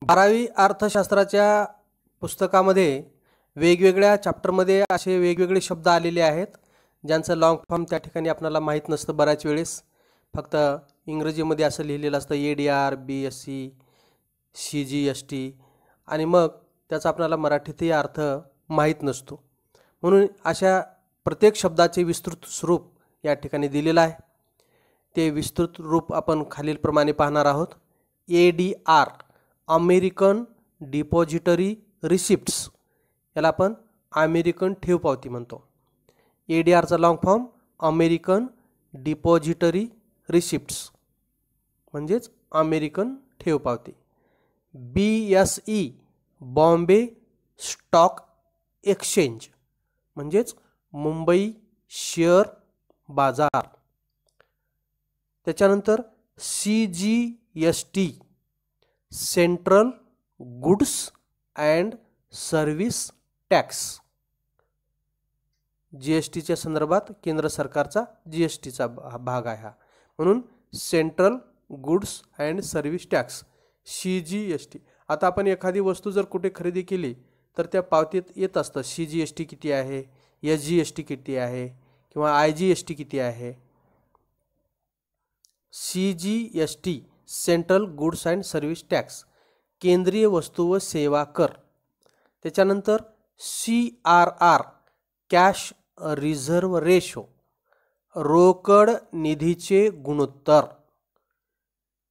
12वी अर्थशास्त्राच्या पुस्तकामध्ये वेगवेगळ्या चॅप्टरमध्ये असे वेगवेगळे शब्द आलेले आहेत, ज्यांचं लॉंग फॉर्म त्या ठिकाणी आपल्याला माहीत नसतं. बऱ्याच वेळेस फक्त इंग्रजीमध्ये असं लिहिलेलं असतं ADR, BSc, CGST, आणि मग त्याचा आपल्याला मराठीतही अर्थ माहीत नसतो. म्हणून अशा प्रत्येक शब्दाचे विस्तृत स्वरूप या ठिकाणी दिलेलं आहे. ते विस्तृत रूप आपण खालीलप्रमाणे पाहणार आहोत. ADR, अमेरिकन डिपॉझिटरी रिसिप्ट्स, याला आपण अमेरिकन ठेव पावती म्हणतो. ADRचा long form American depository receipts म्हणजेच अमेरिकन ठेव पावती. BSE, बॉम्बे स्टॉक एक्सचेंज म्हणजेच मुंबई शेअर बाजार. त्याच्यानंतर CGST, central goods and service tax. GSTच्या संदर्भात केंद्र सरकारचा GSTचा भाग आहे हा, म्हणून central goods and service tax CGST. आता आपण एखादी वस्तू जर कुठे खरेदी केली तर त्या पावतीत येत असतं CGST किती आहे, SGST किती आहे किंवा IGST किती आहे. CGST, central goods and service tax, केंद्रीय वस्तू व सेवा कर. त्याच्यानंतर CRR, कॅश रिझर्व्ह रेशो, रोकड निधीचे गुणोत्तर,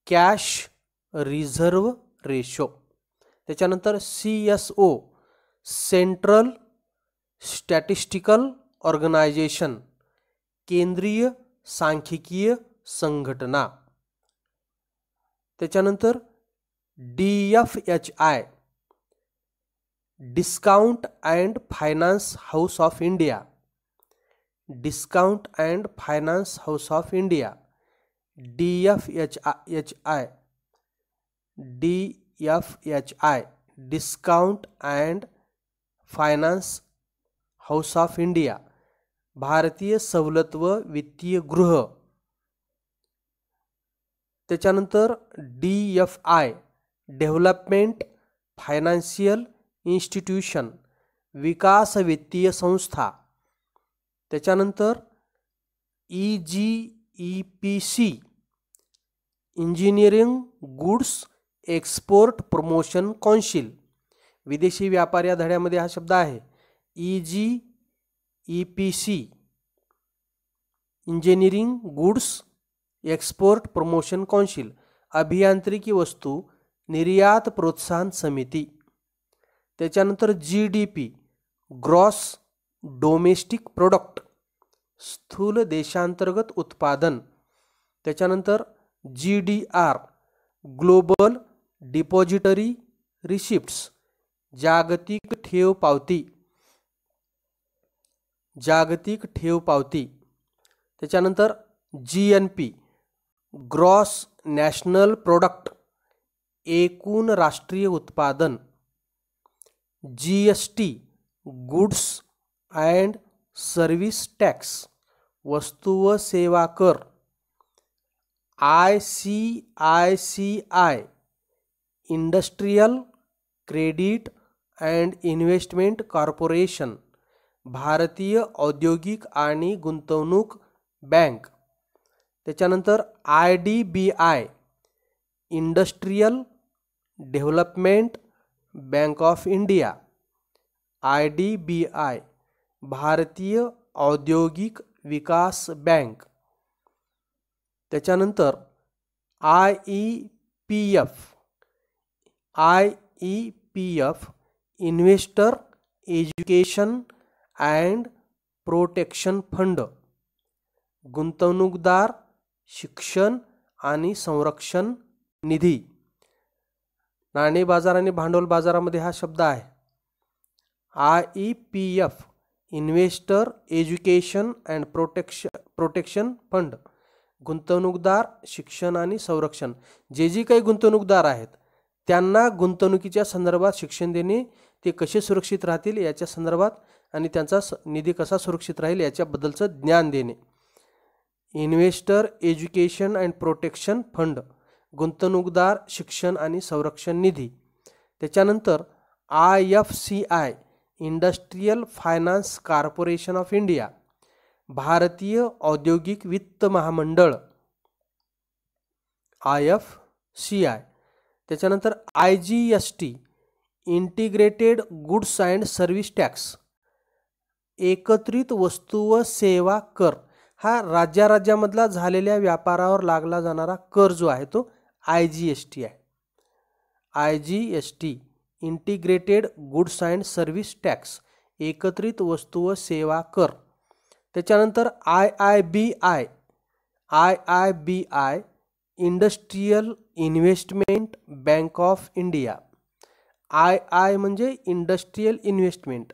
कॅश रिझर्व्ह रेशो. त्याच्यानंतर CSO, सेंट्रल स्टॅटिस्टिकल ऑर्गनायझेशन, केंद्रीय सांख्यिकीय संघटना. त्याच्यानंतर DFHI, discount and finance house of India, discount and finance house of India. DFHI, discount and finance house of India, भारतीय सवलत व वित्तीय गृह. त्याच्यानंतर DFI, डेव्हलपमेंट फायनान्शियल इन्स्टिट्यूशन, विकास वित्तीय संस्था. त्याच्यानंतर EGEPC, engineering goods export promotion council. विदेशी व्यापार या धड्यामध्ये हा शब्द आहे. EGEPC, engineering goods export promotion council, अभियांत्रिकी वस्तू निर्यात प्रोत्साहन समिती. त्याच्यानंतर GDP, ग्रॉस डोमेस्टिक प्रोडक्ट, स्थूल देशांतर्गत उत्पादन. त्याच्यानंतर GDR, ग्लोबल डिपॉझिटरी रिसिप्ट्स, जागतिक ठेव पावती, जागतिक ठेव पावती. त्याच्यानंतर GNP, ग्रॉस नॅशनल प्रोडक्ट, एकूण राष्ट्रीय उत्पादन. GST, goods and service tax, वस्तू व सेवा कर. ICICI, industrial credit and investment corporation, भारतीय औद्योगिक आणि गुंतवणूक बँक. त्याच्यानंतर IDBI, industrial development bank of India. IDBI, भारतीय औद्योगिक विकास बँक. त्याच्यानंतर IEPF, investor education and protection fund, गुंतवणूकदार शिक्षण आणि संरक्षण निधी. नाणे बाजार आणि भांडवल बाजारामध्ये हा शब्द आहे. IEPF, investor education and protection fund, गुंतवणूकदार शिक्षण आणि संरक्षण. जे काही गुंतवणूकदार आहेत त्यांना गुंतवणुकीच्या संदर्भात शिक्षण देणे, ते कसे सुरक्षित राहतील याच्या संदर्भात आणि त्यांचा निधी कसा सुरक्षित राहील याच्याबद्दलचं ज्ञान देणे. Investor education and protection fund, गुंतवणूकदार शिक्षण आणि संरक्षण निधी. त्याच्यानंतर IFCI industrial finance corporation of India, भारतीय औद्योगिक वित्त महामंडळ IFCI. त्याच्यानंतर IGST integrated goods and service tax, एकत्रित वस्तू व सेवा कर. हा राज्यामधला झालेल्या व्यापारावर लागला जाणारा कर जो आहे तो IGST आहे. IGST integrated goods and service tax, एकत्रित वस्तू व सेवा कर. त्याच्यानंतर IIBI industrial investment bank of India. म्हणजे industrial investment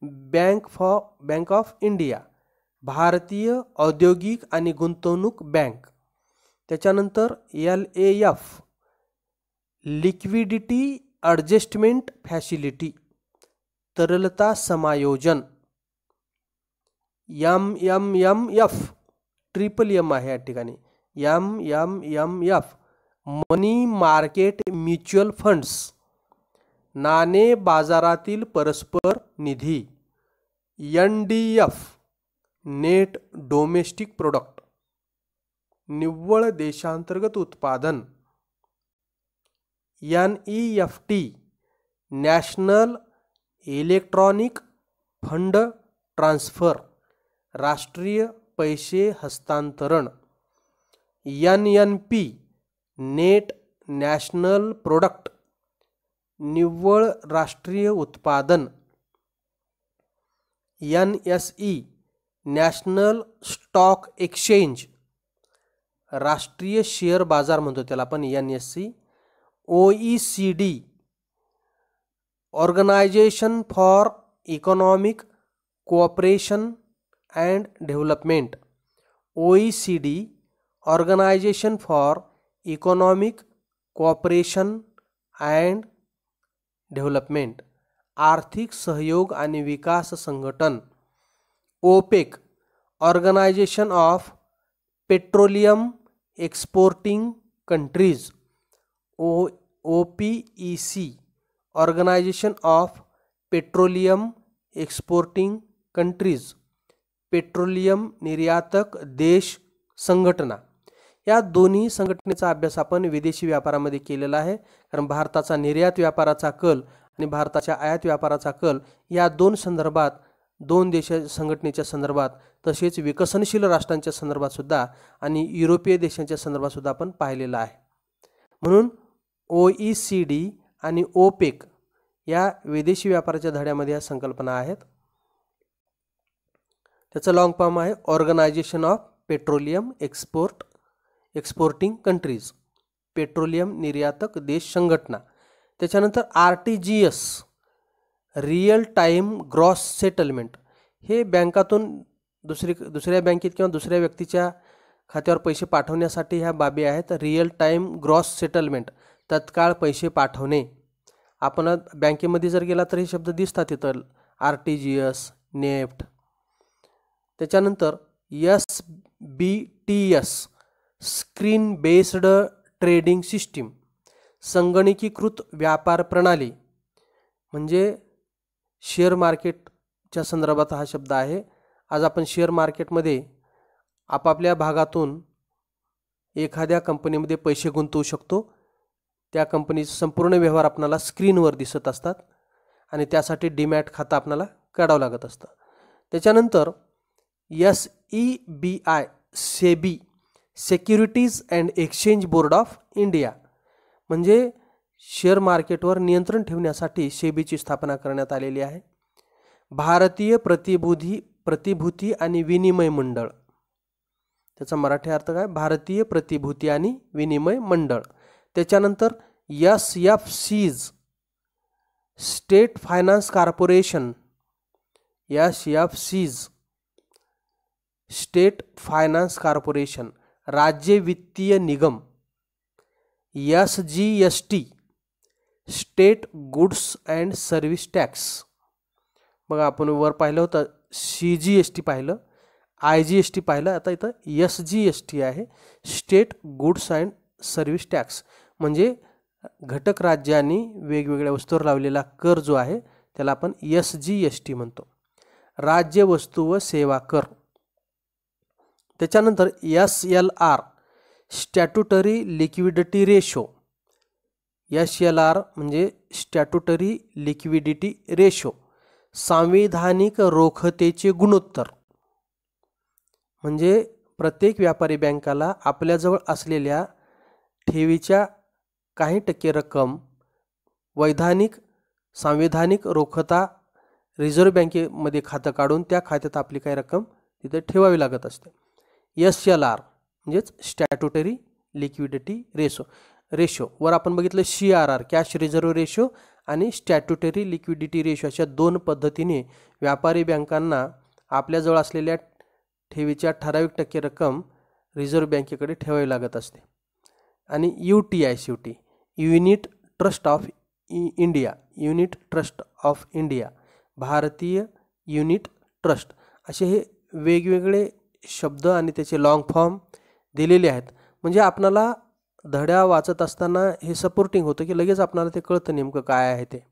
bank of India, भारतीय औद्योगिक आणि गुंतवणूक बँक. त्याच्यानंतर LAF लिक्विडिटी ॲडजस्टमेंट फॅसिलिटी, तरलता समायोजन. MMF ट्रिपल M आहे या ठिकाणी, MMF मनी मार्केट म्युच्युअल फंड्स, नाणे बाजारातील परस्पर निधी. NDF नेट डोमेस्टिक प्रोडक्ट, निव्वळ देशांतर्गत उत्पादन. NEFT national electronic fund transfer, राष्ट्रीय पैसे हस्तांतरण. NNP नेट नॅशनल प्रोडक्ट, निव्वळ राष्ट्रीय उत्पादन. NSE नॅशनल स्टॉक एक्सचेंज, राष्ट्रीय शेअर बाजार म्हणतो त्याला आपण NSE. OECD organisation for economic cooperation and development, OECD organisation for economic cooperation and development, आर्थिक सहयोग आणि विकास संघटन. OPEC organisation of petroleum exporting countries. OPEC organisation of petroleum exporting countries, petroleum निर्यातक देश संघटना. या दोन्ही संघटनेचा अभ्यास आपण विदेशी व्यापारामध्ये केलेला आहे. कारण भारताचा निर्यात व्यापाराचा कल आणि भारताच्या आयात व्यापाराचा कल या दोन संदर्भात, दोन देश संघटनेच्या संदर्भात, तसेच विकसनशील राष्ट्रांच्या संदर्भात सुद्धा आणि युरोपीय देशांच्या संदर्भात सुद्धा आपण पाहिलेला आहे. म्हणून OECD आणि OPEC या विदेशी व्यापाराच्या धड्यामध्ये या संकल्पना आहेत. त्याचं लॉंग फॉर्म आहे organisation of petroleum exporting countries, petroleum निर्यातक देश संघटना. त्याच्यानंतर RTGS real time gross settlement, हे बँकातून दुसऱ्या बँकेत किंवा दुसऱ्या व्यक्तीच्या खात्यावर पैसे पाठवण्यासाठी ह्या बाबी आहेत. रिअल टाईम ग्रॉस सेटलमेंट, तत्काळ पैसे पाठवणे. आपण बँकेमध्ये जर गेला तर हे शब्द दिसतात तिथं, RTGS, नेफ्ट. त्याच्यानंतर SBTS screen based trading system, संगणकीकृत व्यापार प्रणाली, म्हणजे शेअर मार्केटच्या संदर्भात हा शब्द आहे. आज आपण शेअर मार्केटमध्ये आपापल्या भागातून एखाद्या कंपनीमध्ये पैसे गुंतवू शकतो. त्या कंपनीचे संपूर्ण व्यवहार आपल्याला स्क्रीनवर दिसत असतात आणि त्यासाठी डीमॅट खातं आपल्याला काढावं लागत असतं. त्याच्यानंतर SEBI SEBI securities and exchange board of India, म्हणजे शेअर मार्केटवर नियंत्रण ठेवण्यासाठी सेबीची स्थापना करण्यात आलेली आहे. भारतीय प्रतिभूती आणि विनिमय मंडळ, त्याचा मराठी अर्थ काय, भारतीय प्रतिभूती आणि विनिमय मंडळ. त्याच्यानंतर SFCs state finance corporation, SFCs state finance corporation, राज्य वित्तीय निगम. SGST state goods and service tax. बघा आपण वर पाहिलं होतं CGST पाहिलं, IGST पाहिलं, आता इथं SGST आहे, state goods and service tax, म्हणजे घटक राज्यांनी वेगवेगळ्या वस्तूवर लावलेला कर जो आहे त्याला आपण SGST म्हणतो, राज्य वस्तू व सेवा कर. त्याच्यानंतर SLR statutory liquidity ratio. SLR म्हणजे स्टॅट्युटरी लिक्विडिटी रेशो, सांविधानिक रोखतेचे गुणोत्तर. म्हणजे प्रत्येक व्यापारी बँकाला आपल्याजवळ असलेल्या ठेवीच्या काही टक्के रक्कम सांविधानिक रोखता रिझर्व्ह बँकेमध्ये खातं काढून त्या खात्यात आपली काही रक्कम तिथे ठेवावी लागत असते. SLR म्हणजेच स्टॅट्युटरी लिक्विडिटी रेशो. वर आपण बघितलं CRR कॅश रिझर्व्ह रेशो आणि स्टॅट्युटरी लिक्विडिटी रेशो अशा दोन पद्धतीने व्यापारी बँकांना आपल्याजवळ असलेल्या ठेवीच्या ठराविक टक्के रक्कम रिझर्व्ह बँकेकडे ठेवावी लागत असते. आणि UTI शेवटी युनिट ट्रस्ट ऑफ इंडिया, भारतीय युनिट ट्रस्ट, असे हे वेगवेगळे शब्द आणि त्याचे लॉंग फॉर्म दिलेले आहेत. म्हणजे आपणाला धड्या वाचत असताना हे सपोर्टिंग होतं की लगेच आपणाला ते कळतं नेमकं काय आहे ते.